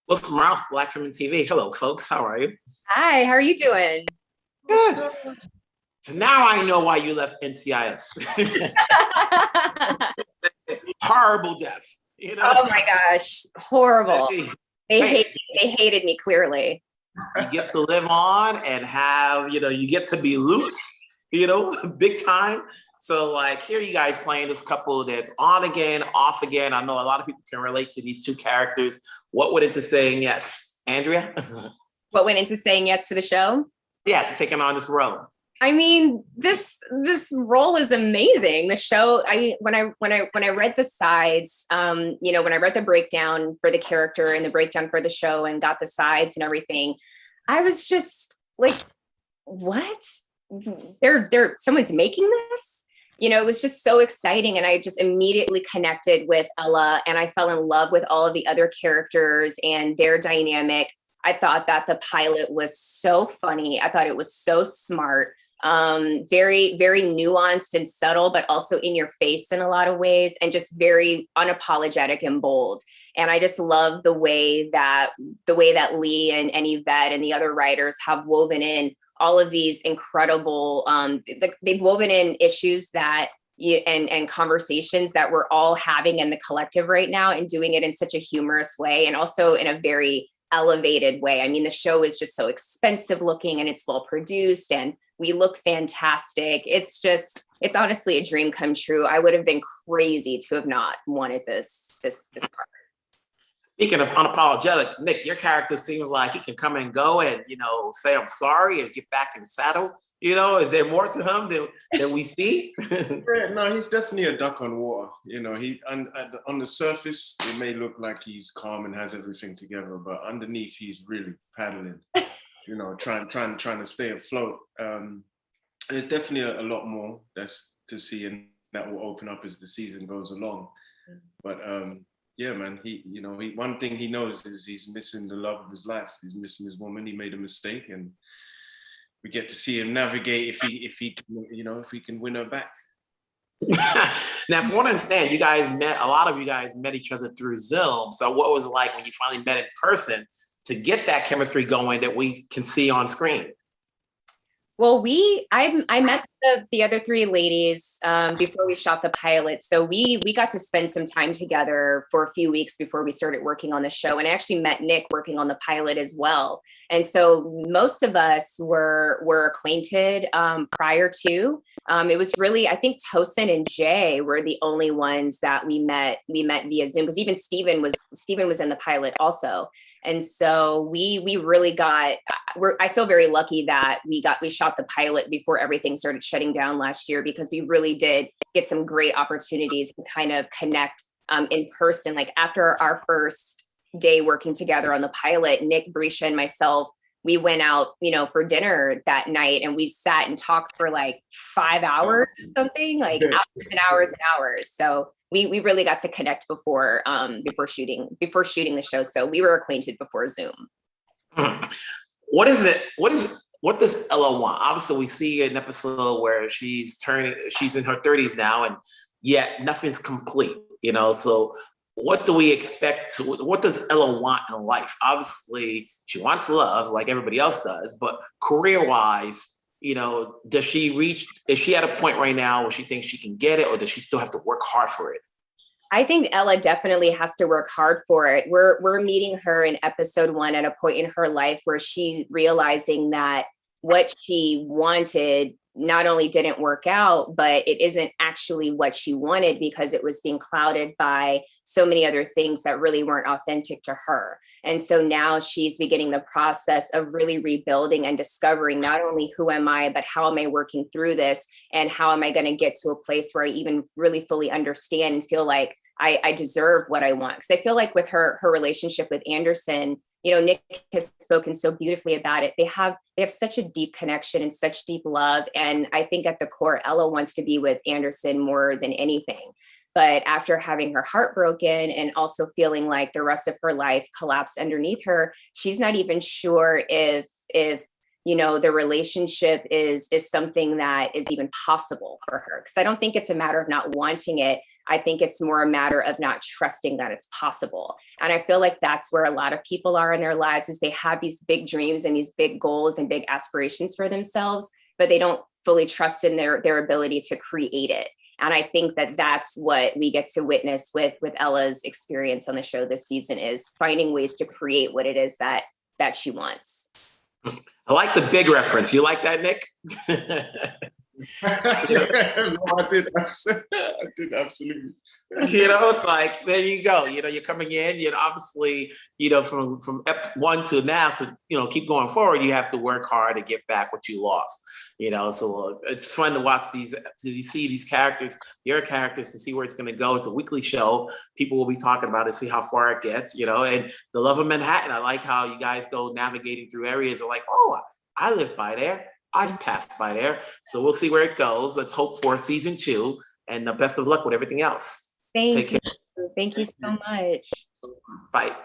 What's Miles Black from TV? Hello, folks. How are you? Hi, how are you doing? Good. So now I know why you left NCIS. Horrible death. You know, Oh my gosh, horrible. hey, They hate hey, they hated me clearly. you get to live on and have, you get to be loose, big time. So like here you guys playing this couple that's on again, off again. I know a lot of people can relate to these two characters. What went into saying yes, Andrea? What went into saying yes to the show? Yeah, to taking on this role. I mean, this role is amazing. The show, when I read the sides, when I read the breakdown for the character and the breakdown for the show and got the sides and everything, I was just like, what? They're someone's making this? It was just so exciting. And I just immediately connected with Ella and I fell in love with all of the other characters and their dynamic. I thought that the pilot was so funny. I thought it was so smart, very, very nuanced and subtle, but also in your face in a lot of ways, and just very unapologetic and bold. And I just love the way that Lee and Yvette and the other writers have woven in all of these incredible, they've woven in issues that and conversations that we're all having in the collective right now, and doing it in such a humorous way and also in a very elevated way. I mean, the show is just so expensive looking and it's well produced and we look fantastic. It's honestly a dream come true. I would have been crazy to have not wanted this part. Speaking of unapologetic, Nick, your character seems like he can come and go and, say I'm sorry and get back in the saddle. Is there more to him than we see? Yeah, no, he's definitely a duck on water. On the surface, it may look like he's calm and has everything together, but underneath, he's really paddling. Trying to stay afloat. There's definitely a lot more that's to see, and that will open up as the season goes along. But yeah, man, he one thing he knows is he's missing the love of his life. He's missing his woman. He made a mistake, and we get to see him navigate if he can win her back. Now, from what I understand, a lot of you guys met each other through Zoom. So what was it like when you finally met in person to get that chemistry going that we can see on screen? Well, I met the other three ladies before we shot the pilot. So we got to spend some time together for a few weeks before we started working on the show. And I actually met Nick working on the pilot as well. And so most of us were acquainted prior to. It was really, I think Tosin and Jay were the only ones that we met via Zoom, because even Steven was in the pilot also. And so we really I feel very lucky that we shot the pilot before everything started shutting down last year, because we really did get some great opportunities to kind of connect in person. Like after our first day working together on the pilot, Nick, Bresha, and myself, we went out, for dinner that night, and we sat and talked for like 5 hours or something, like hours and hours and hours. So we really got to connect before shooting the show. So we were acquainted before Zoom. What does Ella want? Obviously, we see an episode where she's in her 30s now, and yet nothing's complete, So what do we expect what does Ella want in life? Obviously, she wants love like everybody else does, but career-wise, is she at a point right now where she thinks she can get it, or does she still have to work hard for it? I think Ella definitely has to work hard for it. We're meeting her in episode 1 at a point in her life where she's realizing that what she wanted not only didn't work out, but it isn't actually what she wanted, because it was being clouded by so many other things that really weren't authentic to her. And so now she's beginning the process of really rebuilding and discovering not only who am I, but how am I working through this, and how am I going to get to a place where I even really fully understand and feel like I deserve what I want. Because I feel like with her relationship with Anderson, Nick has spoken so beautifully about it. They have such a deep connection and such deep love. And I think at the core, Ella wants to be with Anderson more than anything. But after having her heart broken and also feeling like the rest of her life collapsed underneath her, she's not even sure if the relationship is something that is even possible for her. Because I don't think it's a matter of not wanting it. I think it's more a matter of not trusting that it's possible. And I feel like that's where a lot of people are in their lives, is they have these big dreams and these big goals and big aspirations for themselves, but they don't fully trust in their ability to create it. And I think that that's what we get to witness with Ella's experience on the show this season, is finding ways to create what it is that she wants. I like the big reference. You like that, Nick? No, I did absolutely. It's like, there you go. You're coming in, obviously, from Ep1 to now to, keep going forward, you have to work hard to get back what you lost, so it's fun to watch to see these characters, your characters, to see where it's going to go. It's a weekly show. People will be talking about it, see how far it gets, and the love of Manhattan. I like how you guys go navigating through areas of like, oh, I live by there. I've passed by there. So we'll see where it goes. Let's hope for season 2, and the best of luck with everything else. Thank you. Thank you so much. Bye.